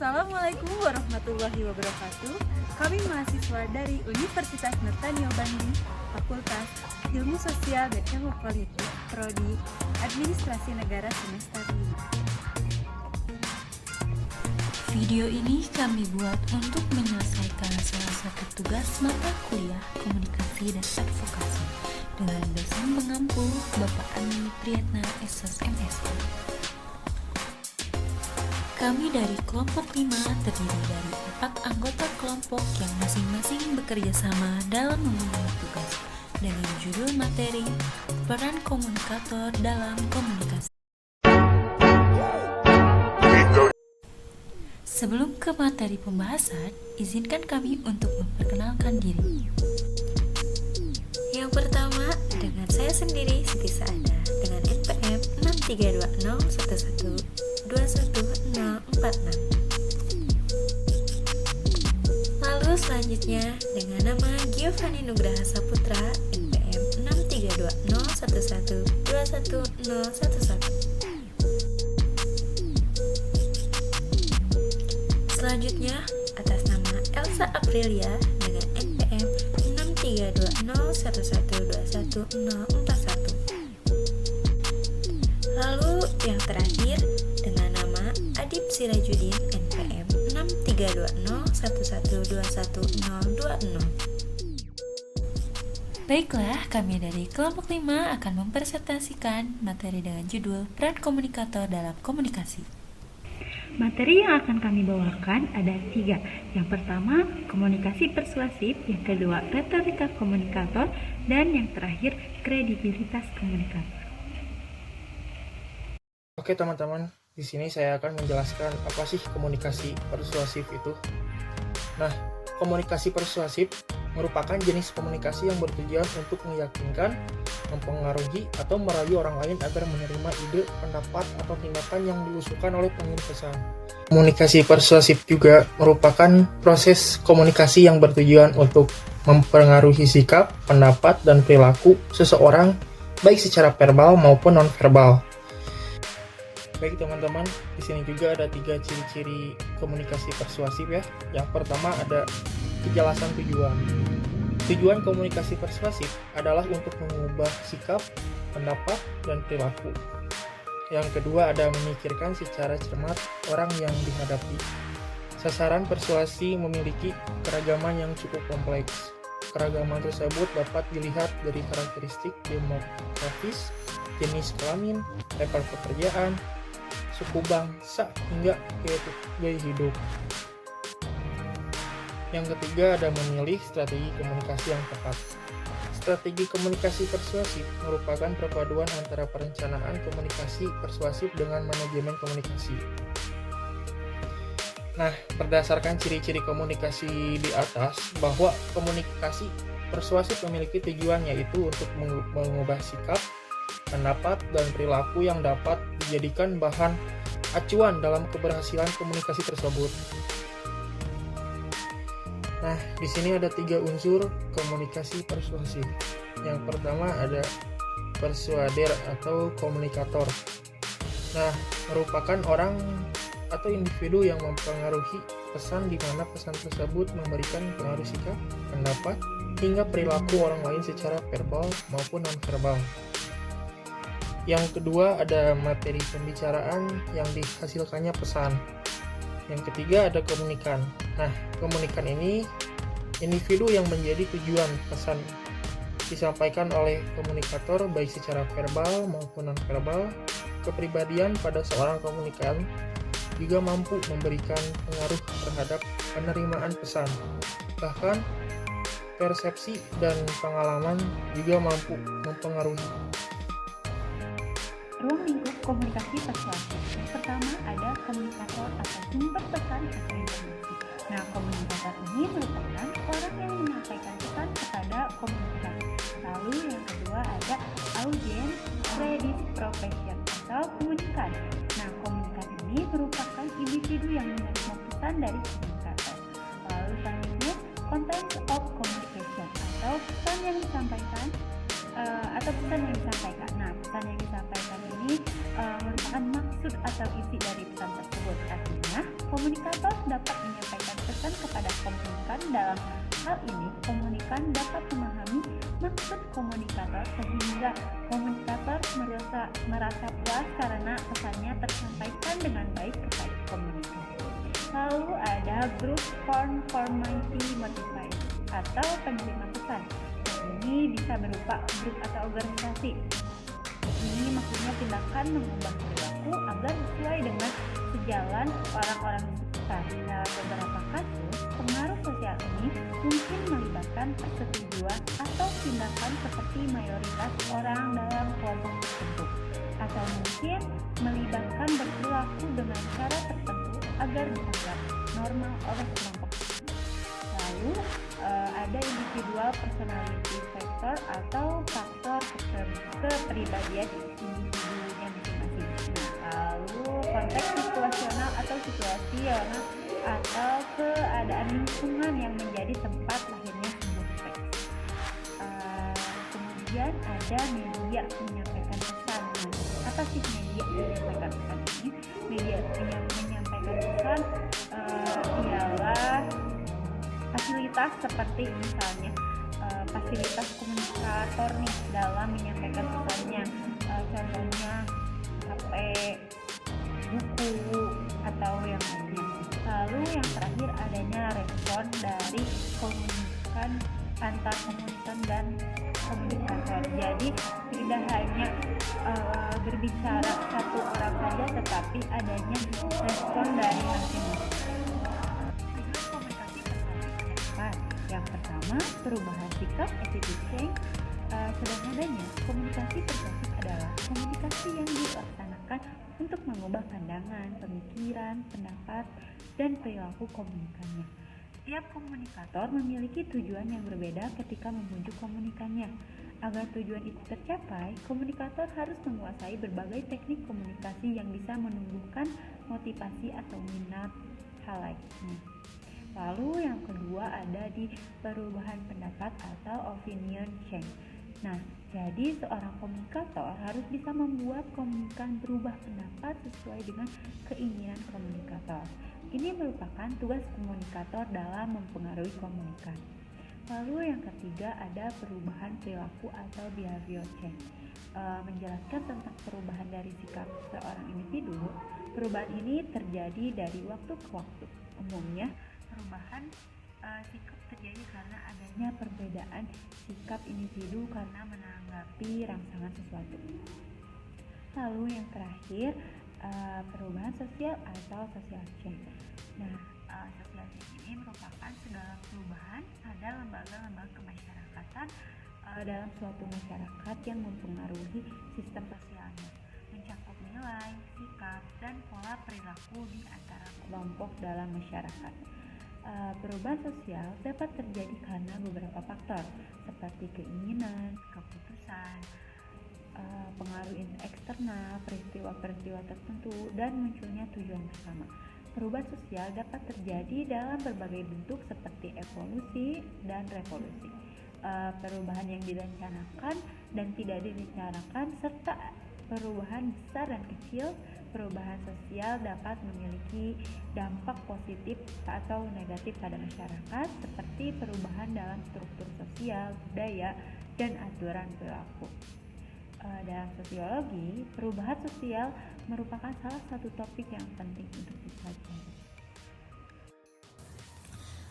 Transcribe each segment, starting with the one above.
Assalamualaikum warahmatullahi wabarakatuh. Kami mahasiswa dari Universitas Nurtanio Bandung, Fakultas Ilmu Sosial dan Ilmu Politik, Prodi Administrasi Negara semester 5. Video ini kami buat untuk menyelesaikan salah satu tugas mata kuliah Komunikasi dan Advokasi dengan dosen pengampu Bapak Ani Priyatna SS MSI. Kami dari kelompok 5 terdiri dari 4 anggota kelompok yang masing-masing bekerja sama dalam memenuhi tugas dengan judul materi Peran Komunikator dalam Komunikasi. Sebelum ke materi pembahasan, izinkan kami untuk memperkenalkan diri. Yang pertama, dengan saya sendiri, Siti Saada, dengan NPM 63201121046. Lalu selanjutnya, dengan nama Giovanni Nugraha Saputra, NPM 63201121011. Selanjutnya, atas nama Elsa Aprilia dengan NPM 63201121041. Lalu yang terakhir dengan nama Adib Sirajudin NPM 63201121020. Baiklah, kami dari kelompok 5 akan mempresentasikan materi dengan judul Peran Komunikator dalam Komunikasi. Materi yang akan kami bawakan ada 3. Yang pertama, komunikasi persuasif. Yang kedua, retorika komunikator. Dan yang terakhir, kredibilitas komunikator. Oke teman-teman, di sini saya akan menjelaskan apa sih komunikasi persuasif itu. Nah, komunikasi persuasif merupakan jenis komunikasi yang bertujuan untuk meyakinkan, mempengaruhi, atau merayu orang lain agar menerima ide, pendapat, atau tindakan yang diusulkan oleh pengirim pesan. Komunikasi persuasif juga merupakan proses komunikasi yang bertujuan untuk mempengaruhi sikap, pendapat, dan perilaku seseorang, baik secara verbal maupun non-verbal. Baik teman-teman, di sini juga ada 3 ciri-ciri komunikasi persuasif ya. Yang pertama ada kejelasan tujuan. Tujuan komunikasi persuasif adalah untuk mengubah sikap, pendapat, dan perilaku. Yang kedua ada memikirkan secara cermat orang yang dihadapi. Sasaran persuasi memiliki keragaman yang cukup kompleks. Keragaman tersebut dapat dilihat dari karakteristik demografis, jenis kelamin, level pekerjaan, suku bangsa, hingga gaya hidup. Yang ketiga ada memilih strategi komunikasi yang tepat. Strategi komunikasi persuasif merupakan perpaduan antara perencanaan komunikasi persuasif dengan manajemen komunikasi. Nah, berdasarkan ciri-ciri komunikasi di atas, bahwa komunikasi persuasif memiliki tujuan yaitu untuk mengubah sikap, pendapat, dan perilaku yang dapat dijadikan bahan acuan dalam keberhasilan komunikasi tersebut. Nah, di sini ada 3 unsur komunikasi persuasif. Yang pertama ada persuader atau komunikator. Nah, merupakan orang atau individu yang mempengaruhi pesan di mana pesan tersebut memberikan pengaruh sikap, pendapat, hingga perilaku orang lain secara verbal maupun non-verbal. Yang kedua ada materi pembicaraan yang dihasilkannya pesan. Yang ketiga ada komunikan. Nah, komunikan ini individu yang menjadi tujuan pesan disampaikan oleh komunikator baik secara verbal maupun non-verbal. Kepribadian pada seorang komunikan juga mampu memberikan pengaruh terhadap penerimaan pesan. Bahkan persepsi dan pengalaman juga mampu mempengaruhi. Ruang lingkup komunikasi persuasif. Yang pertama ada komunikator atau sumber pesan atau informasi. Nah, komunikator ini merupakan orang yang menyampaikan pesan kepada komunitas. Lalu yang kedua ada audience credit profession atau komunikan. Nah, komunikan ini merupakan individu yang menerima pesan dari komunikator. Lalu selanjutnya content of communication atau pesan yang disampaikan Nah, pesan yang disampaikan ini merupakan maksud atau isi dari pesan tersebut. Artinya, Komunikator dapat menyampaikan pesan kepada komunikan. Dalam hal ini, komunikan dapat memahami maksud komunikator sehingga komunikator merasa puas karena pesannya tersampaikan dengan baik kepada komunikan. Lalu ada group conformity modifier atau penerima pesan. Ini bisa berupa grup atau organisasi. Ini maksudnya tindakan mengubah perilaku agar sesuai dengan sejalan orang-orang di sekitar. Dalam beberapa kasus, pengaruh sosial ini mungkin melibatkan persetujuan atau tindakan seperti mayoritas orang dalam kelompok tertentu, atau mungkin melibatkan berperilaku dengan cara tertentu agar dianggap normal oleh kelompok. Lalu ada individual personality factor atau faktor kepribadian individunya masing-masing. Lalu konteks situasional atau situasional atau keadaan lingkungan yang menjadi tempat lahirnya sebuah teks. Kemudian ada media menyampaikan pesan. Apa sih media menyampaikan pesan ini? Media menyampaikan pesan ialah fasilitas seperti misalnya fasilitas komunikator nih dalam menyampaikan pesannya, contohnya HP, buku, atau yang lainnya. Lalu yang terakhir adanya respon dari komunikan antar komunikan dan komunikator. Jadi tidak hanya berbicara satu orang saja, tetapi adanya respon dari masing-masing. Yang pertama, perubahan sikap attitude change. Sederhananya, komunikasi persuasif adalah komunikasi yang dilaksanakan untuk mengubah pandangan, pemikiran, pendapat, dan perilaku komunikannya. Setiap komunikator memiliki tujuan yang berbeda ketika membujuk komunikannya. Agar tujuan itu tercapai, komunikator harus menguasai berbagai teknik komunikasi yang bisa menumbuhkan motivasi atau minat halaiknya. Lalu yang kedua ada di perubahan pendapat atau opinion change. Nah, jadi seorang komunikator harus bisa membuat komunikan berubah pendapat sesuai dengan keinginan komunikator. Ini merupakan tugas komunikator dalam mempengaruhi komunikan. Lalu yang ketiga ada perubahan perilaku atau behavior change. Menjelaskan tentang perubahan dari sikap seorang individu. Perubahan ini terjadi dari waktu ke waktu. Umumnya perubahan sikap terjadi karena adanya perbedaan sikap individu karena menanggapi rangsangan sesuatu. Lalu yang terakhir perubahan sosial atau social change. Nah, social change ini merupakan segala perubahan pada lembaga-lembaga kemasyarakatan dalam suatu masyarakat yang mempengaruhi sistem sosialnya, mencakup nilai, sikap, dan pola perilaku di antara kelompok dalam masyarakat. Perubahan sosial dapat terjadi karena beberapa faktor seperti keinginan, keputusan, pengaruh eksternal, peristiwa-peristiwa tertentu, dan munculnya tujuan bersama. Perubahan sosial dapat terjadi dalam berbagai bentuk seperti evolusi dan revolusi. Perubahan yang direncanakan dan tidak direncanakan, serta perubahan besar dan kecil. Perubahan sosial dapat memiliki dampak positif atau negatif pada masyarakat, seperti perubahan dalam struktur sosial, budaya, dan aturan perilaku. Dalam sosiologi, perubahan sosial merupakan salah satu topik yang penting untuk dipelajari.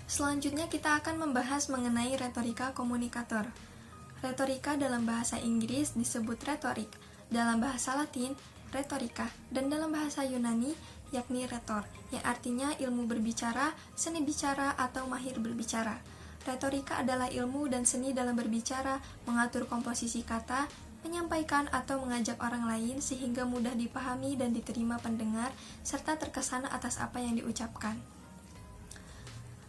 Selanjutnya kita akan membahas mengenai retorika komunikator. Retorika dalam bahasa Inggris disebut retorik, dalam bahasa Latin retorika, dan dalam bahasa Yunani yakni retor, yang artinya ilmu berbicara, seni bicara, atau mahir berbicara. Retorika adalah ilmu dan seni dalam berbicara, mengatur komposisi kata, menyampaikan atau mengajak orang lain sehingga mudah dipahami dan diterima pendengar, serta terkesana atas apa yang diucapkan.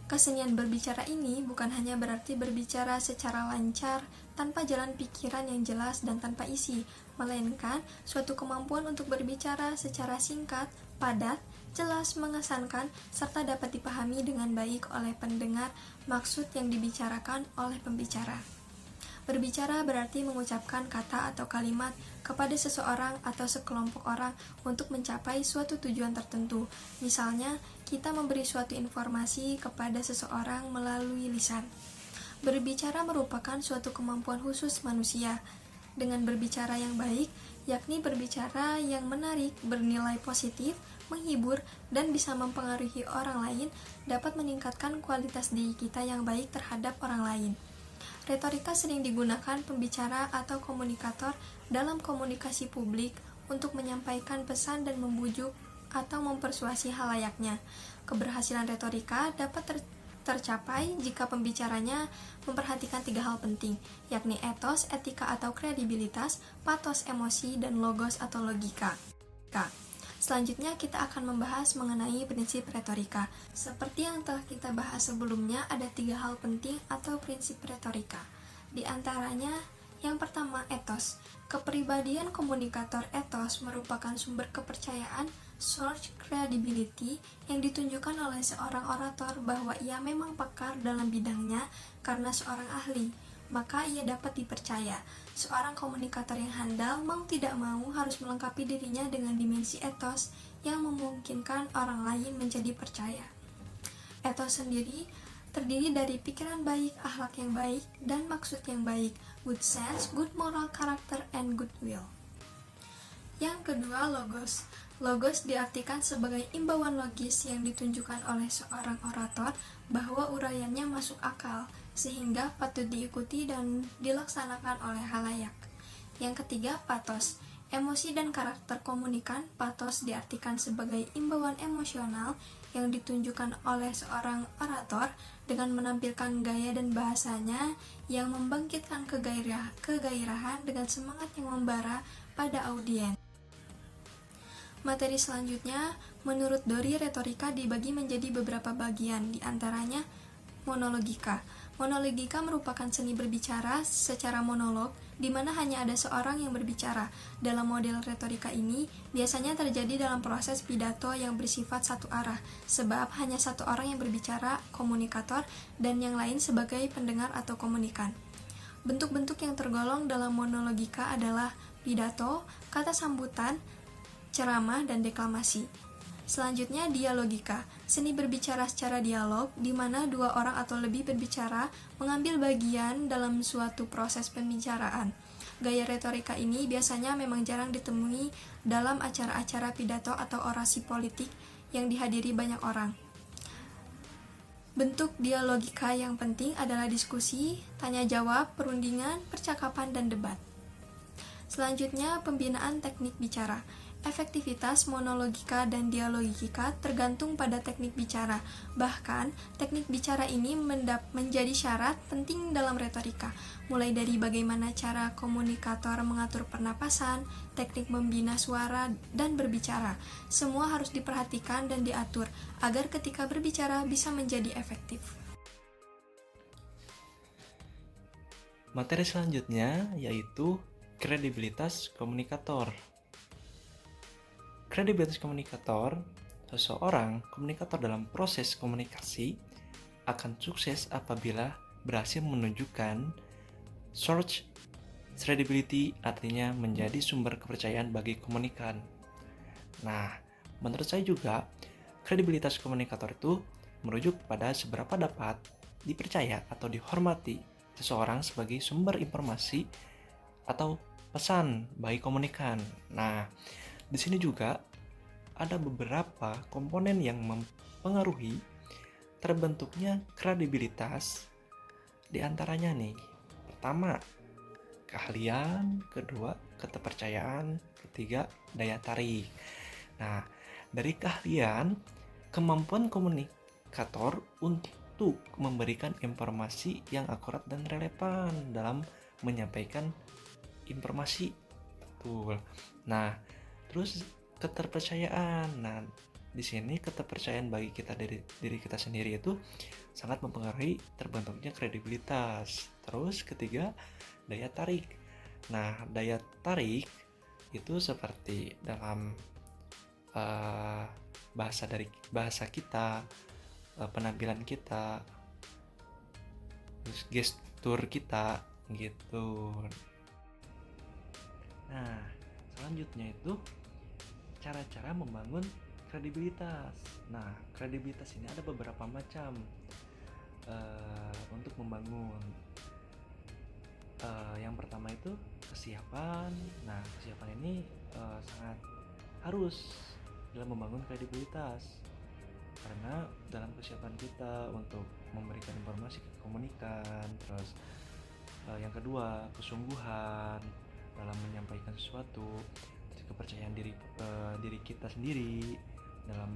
Kesenian berbicara ini bukan hanya berarti berbicara secara lancar, tanpa jalan pikiran yang jelas dan tanpa isi, melainkan suatu kemampuan untuk berbicara secara singkat, padat, jelas, mengesankan, serta dapat dipahami dengan baik oleh pendengar maksud yang dibicarakan oleh pembicara. Berbicara berarti mengucapkan kata atau kalimat kepada seseorang atau sekelompok orang untuk mencapai suatu tujuan tertentu. Misalnya, kita memberi suatu informasi kepada seseorang melalui lisan. Berbicara merupakan suatu kemampuan khusus manusia. Dengan berbicara yang baik, yakni berbicara yang menarik, bernilai positif, menghibur, dan bisa mempengaruhi orang lain, dapat meningkatkan kualitas diri kita yang baik terhadap orang lain. Retorika sering digunakan pembicara atau komunikator dalam komunikasi publik untuk menyampaikan pesan dan membujuk atau mempersuasi halayaknya. Keberhasilan retorika dapat tercapai jika pembicaranya memperhatikan 3 hal penting, yakni etos, etika atau kredibilitas, patos, emosi, dan logos atau logika. Selanjutnya kita akan membahas mengenai prinsip retorika. Seperti yang telah kita bahas sebelumnya, ada 3 hal penting atau prinsip retorika. Di antaranya, yang pertama, etos. Kepribadian komunikator etos merupakan sumber kepercayaan, source credibility, yang ditunjukkan oleh seorang orator bahwa ia memang pakar dalam bidangnya karena seorang ahli, maka ia dapat dipercaya. Seorang komunikator yang handal mau tidak mau harus melengkapi dirinya dengan dimensi etos yang memungkinkan orang lain menjadi percaya. Etos sendiri terdiri dari pikiran baik, akhlak yang baik, dan maksud yang baik, good sense, good moral character, and goodwill. Yang kedua, logos. Logos diartikan sebagai imbauan logis yang ditunjukkan oleh seorang orator bahwa uraiannya masuk akal, sehingga patut diikuti dan dilaksanakan oleh halayak. Yang ketiga, patos. Emosi dan karakter komunikan. Patos diartikan sebagai imbauan emosional yang ditunjukkan oleh seorang orator dengan menampilkan gaya dan bahasanya yang membangkitkan kegairahan dengan semangat yang membara pada audiens. Materi selanjutnya, menurut Dori, retorika dibagi menjadi beberapa bagian, di antaranya monologika. Monologika merupakan seni berbicara secara monolog, di mana hanya ada seorang yang berbicara. Dalam model retorika ini, biasanya terjadi dalam proses pidato yang bersifat satu arah, sebab hanya satu orang yang berbicara, komunikator, dan yang lain sebagai pendengar atau komunikan. Bentuk-bentuk yang tergolong dalam monologika adalah pidato, kata sambutan, ceramah, dan deklamasi. Selanjutnya, dialogika, seni berbicara secara dialog, di mana 2 orang atau lebih berbicara mengambil bagian dalam suatu proses pembicaraan. Gaya retorika ini biasanya memang jarang ditemui dalam acara-acara pidato atau orasi politik yang dihadiri banyak orang. Bentuk dialogika yang penting adalah diskusi, tanya-jawab, perundingan, percakapan, dan debat. Selanjutnya, pembinaan teknik bicara. Efektivitas monologika dan dialogika tergantung pada teknik bicara. Bahkan, teknik bicara ini menjadi syarat penting dalam retorika, mulai dari bagaimana cara komunikator mengatur pernapasan, teknik membina suara, dan berbicara. Semua harus diperhatikan dan diatur agar ketika berbicara bisa menjadi efektif. Materi selanjutnya yaitu kredibilitas komunikator. Kredibilitas komunikator, seseorang komunikator dalam proses komunikasi akan sukses apabila berhasil menunjukkan source credibility, artinya menjadi sumber kepercayaan bagi komunikan. Nah, menurut saya juga kredibilitas komunikator itu merujuk pada seberapa dapat dipercaya atau dihormati seseorang sebagai sumber informasi atau pesan bagi komunikan. Nah, di sini juga ada beberapa komponen yang mempengaruhi terbentuknya kredibilitas. Di antaranya nih, pertama, keahlian, kedua, keterpercayaan, ketiga, daya tarik. Nah, dari keahlian, kemampuan komunikator untuk memberikan informasi yang akurat dan relevan dalam menyampaikan informasi. Betul. Nah, terus keterpercayaan. Nah, di sini keterpercayaan bagi kita diri kita sendiri itu sangat mempengaruhi terbentuknya kredibilitas. Terus ketiga, daya tarik. Nah, daya tarik itu seperti dalam bahasa kita, penampilan kita, gestur kita, gitu. Nah, selanjutnya itu cara-cara membangun kredibilitas. Nah, kredibilitas ini ada beberapa macam untuk membangun. Yang pertama itu kesiapan. Nah, kesiapan ini sangat harus dalam membangun kredibilitas, karena dalam kesiapan kita untuk memberikan informasi ke komunikan. Terus yang kedua, kesungguhan dalam menyampaikan sesuatu, terus kepercayaan diri kita sendiri dalam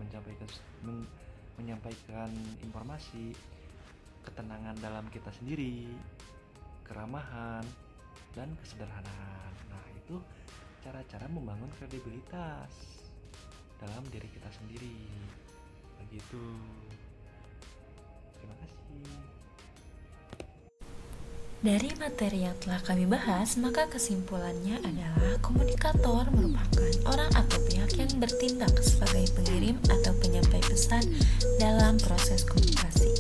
menyampaikan informasi, ketenangan dalam kita sendiri, keramahan, dan kesederhanaan. Nah, itu cara-cara membangun kredibilitas dalam diri kita sendiri. Begitu. Terima kasih. Dari materi yang telah kami bahas, maka kesimpulannya adalah komunikator merupakan orang atau pihak yang bertindak sebagai pengirim atau penyampai pesan dalam proses komunikasi.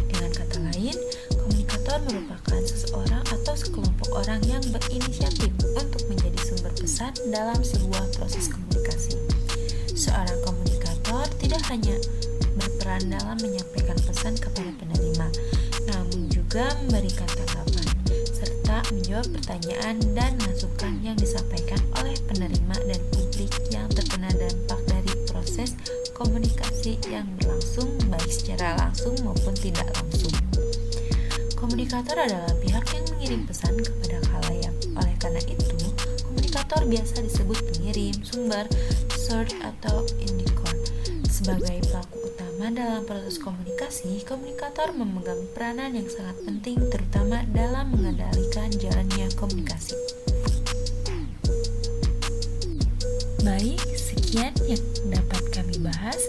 Dengan kata lain, komunikator merupakan seseorang atau sekelompok orang yang berinisiatif untuk menjadi sumber pesan dalam sebuah proses komunikasi. Seorang komunikator tidak hanya berperan dalam menyampaikan pesan kepada penerima, namun juga memberikan tanggapan, serta menjawab pertanyaan dan masukan yang disampaikan oleh penerima dan publik yang terkena dampak dari proses komunikasi yang berlangsung baik secara langsung maupun tidak langsung. Komunikator adalah pihak yang mengirim pesan kepada khalayak. Oleh karena itu, komunikator biasa disebut pengirim, sumber, source, atau indikator. Sebagai pelaku utama dalam proses komunikasi, komunikator memegang peranan yang sangat penting terutama dalam mengendalikan jalannya komunikasi. Baik, sekian yang dapat kami bahas.